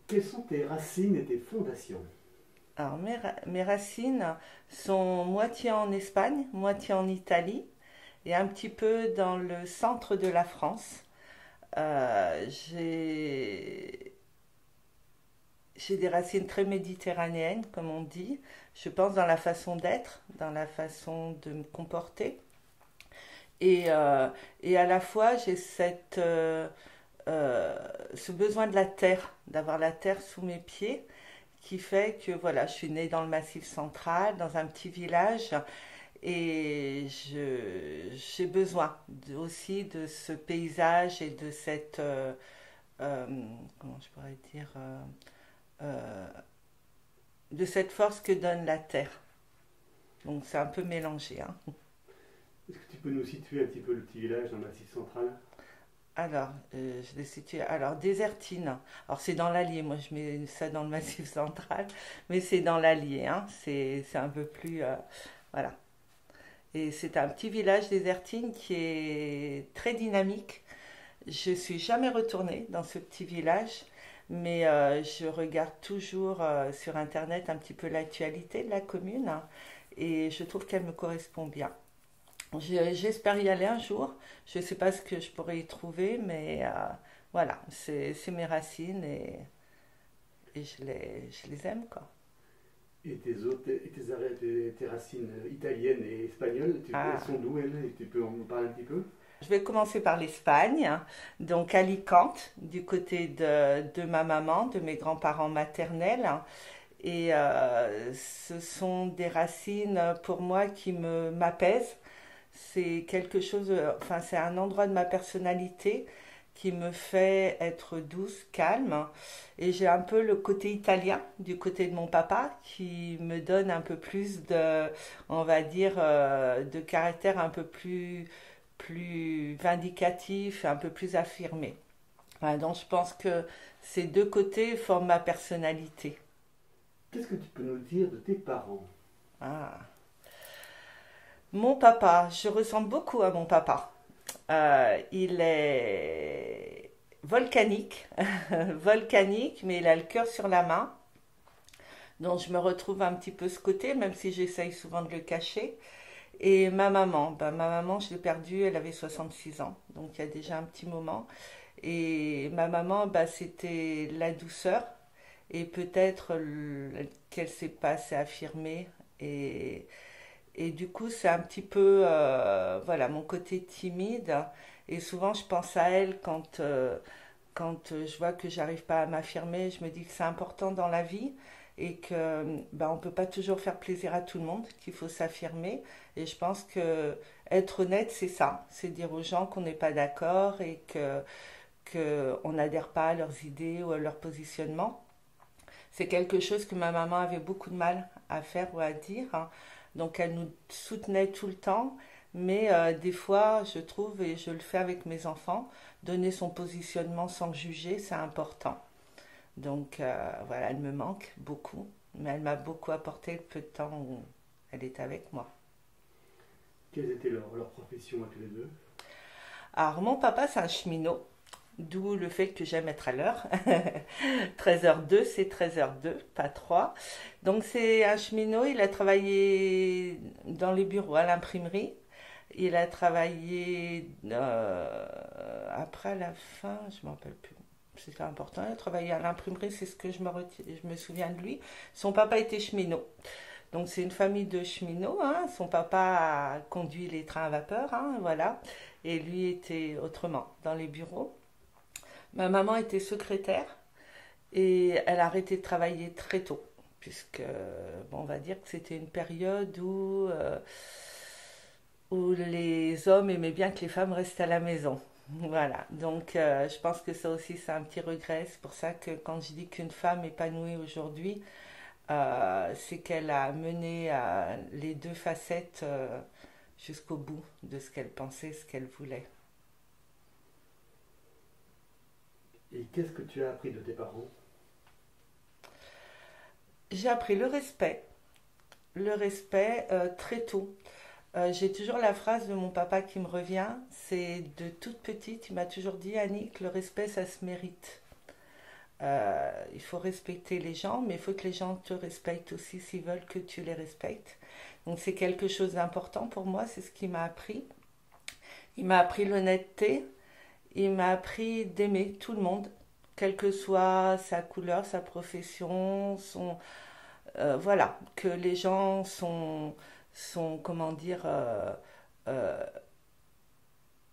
Quelles sont tes racines et tes fondations? Alors, mes racines sont moitié en Espagne, moitié en Italie et un petit peu dans le centre de la France. J'ai des racines très méditerranéennes, comme on dit. Je pense dans la façon d'être, dans la façon de me comporter. Et, euh, et à la fois, j'ai ce besoin de la terre, d'avoir la terre sous mes pieds, qui fait que voilà, je suis née dans le Massif central, dans un petit village, et j'ai besoin aussi de ce paysage et de euh, comment je pourrais dire, euh, de cette force que donne la terre. Donc c'est un peu mélangé, hein. Est-ce que tu peux nous situer un petit peu le petit village dans le Massif central? Alors, je l'ai situé. Alors, Désertine. Alors, c'est dans l'Allier. Moi, je mets ça dans le Massif central, mais c'est dans l'Allier, hein. C'est un peu plus. Voilà. Et c'est un petit village Désertine qui est très dynamique. Je suis jamais retournée dans ce petit village, mais je regarde toujours sur Internet un petit peu l'actualité de la commune, hein, et je trouve qu'elle me correspond bien. J'espère y aller un jour. Je ne sais pas ce que je pourrais y trouver, mais voilà, c'est mes racines et je les aime, quoi. Et tes racines italiennes et espagnoles, elles Ah. sont d'où elles? Et tu peux en parler un petit peu? Je vais commencer par l'Espagne, donc Alicante, du côté de ma maman, de mes grands-parents maternels. Et ce sont des racines pour moi qui m'apaisent. C'est quelque chose, enfin c'est un endroit de ma personnalité qui me fait être douce, calme. Et j'ai un peu le côté italien du côté de mon papa qui me donne un peu plus de, on va dire, de caractère un peu plus vindicatif, un peu plus affirmé. Voilà, donc je pense que ces deux côtés forment ma personnalité. Qu'est-ce que tu peux nous dire de tes parents? Ah. Mon papa, je ressemble beaucoup à mon papa. Il est volcanique, volcanique, mais il a le cœur sur la main. Donc je me retrouve un petit peu ce côté, même si j'essaye souvent de le cacher. Et ma maman, je l'ai perdue, elle avait 66 ans, donc il y a déjà un petit moment. Et ma maman, c'était la douceur et peut-être qu'elle s'est pas assez affirmée. Et du coup, c'est un petit peu, voilà, mon côté timide. Et souvent, je pense à elle quand je vois que j'arrive pas à m'affirmer. Je me dis que c'est important dans la vie et que on peut pas toujours faire plaisir à tout le monde, qu'il faut s'affirmer. Et je pense que être honnête, c'est ça, c'est dire aux gens qu'on n'est pas d'accord et qu'on n'adhère pas à leurs idées ou à leur positionnement. C'est quelque chose que ma maman avait beaucoup de mal à faire ou à dire, hein. Donc elle nous soutenait tout le temps, mais des fois, je trouve, et je le fais avec mes enfants, donner son positionnement sans juger, c'est important. Donc voilà, elle me manque beaucoup, mais elle m'a beaucoup apporté le peu de temps où elle est avec moi. Quelles étaient leurs professions à tous les deux? Alors mon papa, c'est un cheminot. D'où le fait que j'aime être à l'heure. 13h02, c'est 13h02, pas 3. Donc c'est un cheminot, il a travaillé dans les bureaux, à l'imprimerie. Il a travaillé après la fin, je ne me rappelle plus. C'était important, il a travaillé à l'imprimerie, c'est ce que je me souviens de lui. Son papa était cheminot. Donc c'est une famille de cheminots, hein. Son papa a conduit les trains à vapeur, hein, voilà. Et lui était autrement, dans les bureaux. Ma maman était secrétaire et elle a arrêté de travailler très tôt, puisque, bon, on va dire que c'était une période où les hommes aimaient bien que les femmes restent à la maison. Voilà, donc je pense que ça aussi c'est un petit regret. C'est pour ça que quand je dis qu'une femme épanouie aujourd'hui, c'est qu'elle a mené les deux facettes jusqu'au bout de ce qu'elle pensait, ce qu'elle voulait. Et qu'est-ce que tu as appris de tes parents? J'ai appris le respect très tôt. J'ai toujours la phrase de mon papa qui me revient, c'est de toute petite, il m'a toujours dit Annick, le respect ça se mérite. Il faut respecter les gens, mais il faut que les gens te respectent aussi s'ils veulent que tu les respectes. Donc c'est quelque chose d'important pour moi, c'est ce qu'il m'a appris. Il m'a appris l'honnêteté, il m'a appris d'aimer tout le monde, quelle que soit sa couleur, sa profession, voilà, que les gens sont comment dire, euh,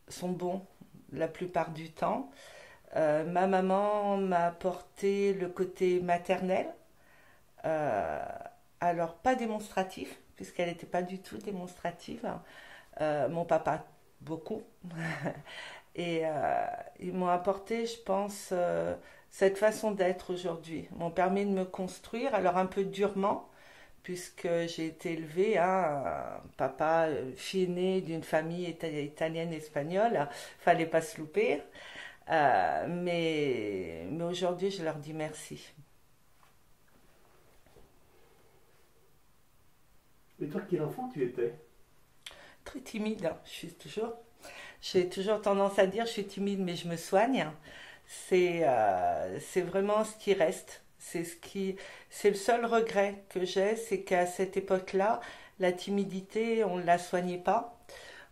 sont bons la plupart du temps. Ma maman m'a apporté le côté maternel, euh, alors pas démonstratif, puisqu'elle n'était pas du tout démonstrative. Mon papa, beaucoup. Et ils m'ont apporté, je pense, cette façon d'être aujourd'hui. Ils m'ont permis de me construire, alors un peu durement, puisque j'ai été élevée, hein, un papa, fille aînée d'une famille italienne-espagnole, fallait pas se louper. Mais aujourd'hui, je leur dis merci. Et toi, quel enfant tu étais? Très timide, hein, j'ai toujours tendance à dire je suis timide, mais je me soigne. C'est vraiment ce qui reste. C'est le seul regret que j'ai, c'est qu'à cette époque-là, la timidité, on ne la soignait pas,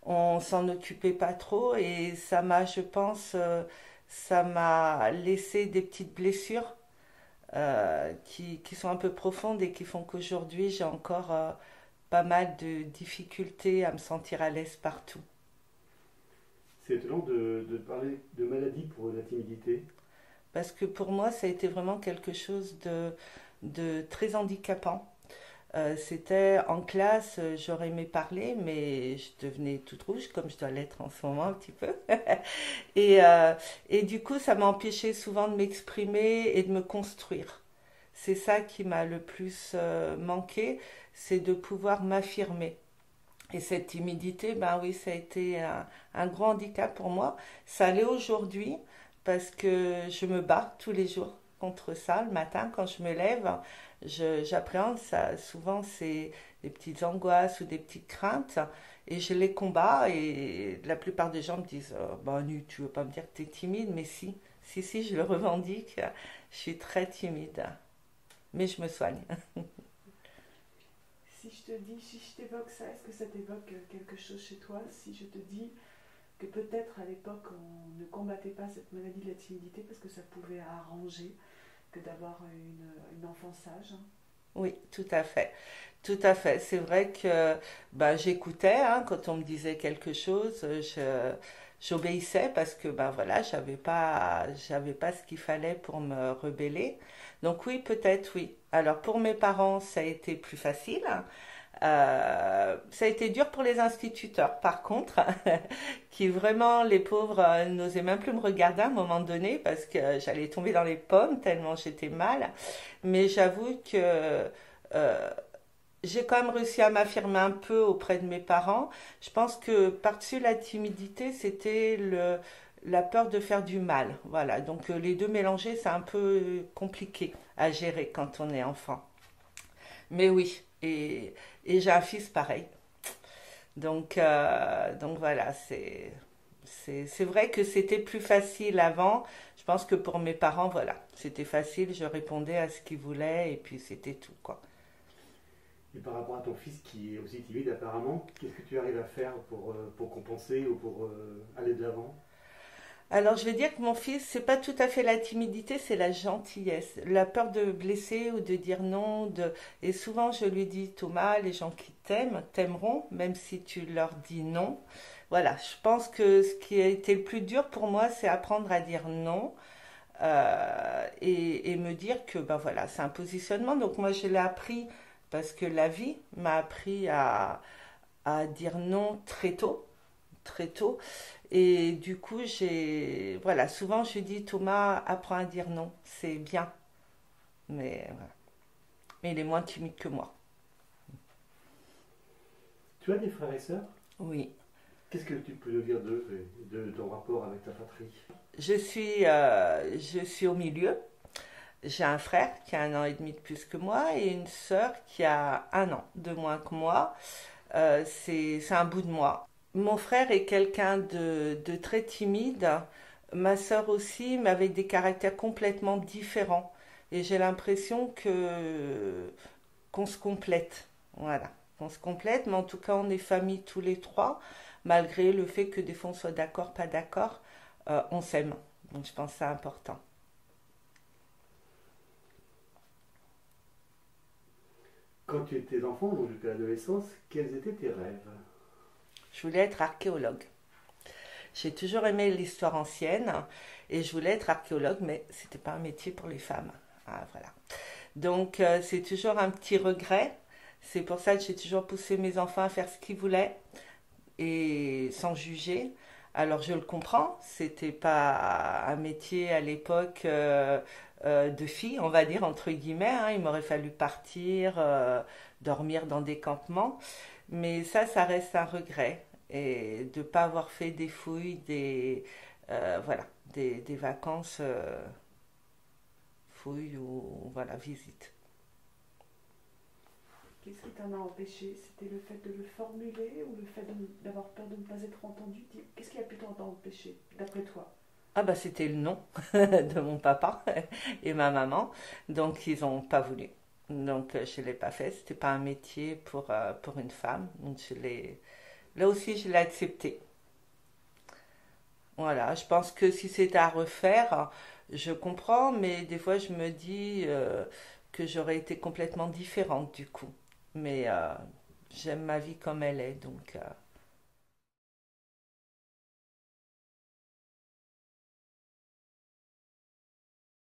on s'en occupait pas trop, et je pense, ça m'a laissé des petites blessures qui sont un peu profondes et qui font qu'aujourd'hui j'ai encore pas mal de difficultés à me sentir à l'aise partout. C'est étonnant de parler de maladie pour la timidité. Parce que pour moi, ça a été vraiment quelque chose de très handicapant. C'était en classe, j'aurais aimé parler, mais je devenais toute rouge, comme je dois l'être en ce moment un petit peu. Et, euh, et du coup, ça m'a empêché souvent de m'exprimer et de me construire. C'est ça qui m'a le plus manqué, c'est de pouvoir m'affirmer. Et cette timidité, ben oui, ça a été un gros handicap pour moi. Ça l'est aujourd'hui parce que je me bats tous les jours contre ça. Le matin, quand je me lève, j'appréhende ça. Souvent, c'est des petites angoisses ou des petites craintes et je les combats. Et la plupart des gens me disent bah, Nu, tu veux pas me dire que tu es timide? Mais si, je le revendique. Je suis très timide, mais je me soigne. Si je t'évoque ça, est-ce que ça t'évoque quelque chose chez toi? Si je te dis que peut-être à l'époque on ne combattait pas cette maladie de la timidité parce que ça pouvait arranger que d'avoir une enfance sage, hein. Oui, tout à fait. Tout à fait. C'est vrai que bah, j'écoutais hein, quand on me disait quelque chose, j'obéissais parce que bah, voilà, j'avais pas ce qu'il fallait pour me rebeller. Donc oui, peut-être oui. Alors pour mes parents, ça a été plus facile. Ça a été dur pour les instituteurs, par contre, qui vraiment, les pauvres, n'osaient même plus me regarder à un moment donné parce que j'allais tomber dans les pommes tellement j'étais mal. Mais j'avoue que euh, j'ai quand même réussi à m'affirmer un peu auprès de mes parents. Je pense que par-dessus la timidité, c'était la peur de faire du mal. Voilà, donc les deux mélangés, c'est un peu compliqué à gérer quand on est enfant. Mais oui, et j'ai un fils pareil. Donc voilà, c'est vrai que c'était plus facile avant. Je pense que pour mes parents, voilà, c'était facile, je répondais à ce qu'ils voulaient et puis c'était tout, quoi. Et par rapport à ton fils qui est aussi timide apparemment, qu'est-ce que tu arrives à faire pour compenser ou pour aller de l'avant? Alors je vais dire que mon fils, c'est pas tout à fait la timidité, c'est la gentillesse, la peur de blesser ou de dire non. Et souvent je lui dis, Thomas, les gens qui t'aiment t'aimeront, même si tu leur dis non. Voilà, je pense que ce qui a été le plus dur pour moi, c'est apprendre à dire non et me dire que ben voilà, c'est un positionnement. Donc moi je l'ai appris parce que la vie m'a appris à dire non très tôt, très tôt. Et du coup, voilà, souvent je dis Thomas, apprends à dire non, c'est bien, mais, voilà. Mais il est moins timide que moi. Tu as des frères et sœurs? Oui. Qu'est-ce que tu peux nous dire d'eux et de ton rapport avec ta patrie? Je suis au milieu. J'ai un frère qui a 1 an et demi de plus que moi et une sœur qui a 1 an de moins que moi. C'est un bout de moi. Mon frère est quelqu'un de très timide. ma sœur aussi, mais avec des caractères complètement différents. Et j'ai l'impression que qu'on se complète. Voilà, qu'on se complète, mais en tout cas, on est famille tous les trois, malgré le fait que des fois on soit d'accord, pas d'accord, on s'aime. Donc je pense que c'est important. Quand tu étais enfant, donc jusqu'à l'adolescence, quels étaient tes rêves? Je voulais être archéologue. J'ai toujours aimé l'histoire ancienne et je voulais être archéologue, mais c'était pas un métier pour les femmes. Ah, voilà. Donc c'est toujours un petit regret. C'est pour ça que j'ai toujours poussé mes enfants à faire ce qu'ils voulaient et sans juger. Alors je le comprends, c'était pas un métier à l'époque de fille, on va dire entre guillemets, hein. Il m'aurait fallu partir, dormir dans des campements, mais ça reste un regret et de pas avoir fait des fouilles, voilà, des vacances fouilles ou voilà visites. Qu'est-ce qui t'en a empêché? C'était le fait de le formuler ou le fait d'avoir peur de ne pas être entendu? Qu'est-ce qui a pu t'en empêcher, d'après toi? Ah bah c'était le nom de mon papa et ma maman, donc ils ont pas voulu. Donc je l'ai pas fait, c'était pas un métier pour une femme, donc là aussi je l'ai accepté. Voilà, je pense que si c'était à refaire, je comprends, mais des fois je me dis que j'aurais été complètement différente du coup. Mais j'aime ma vie comme elle est, donc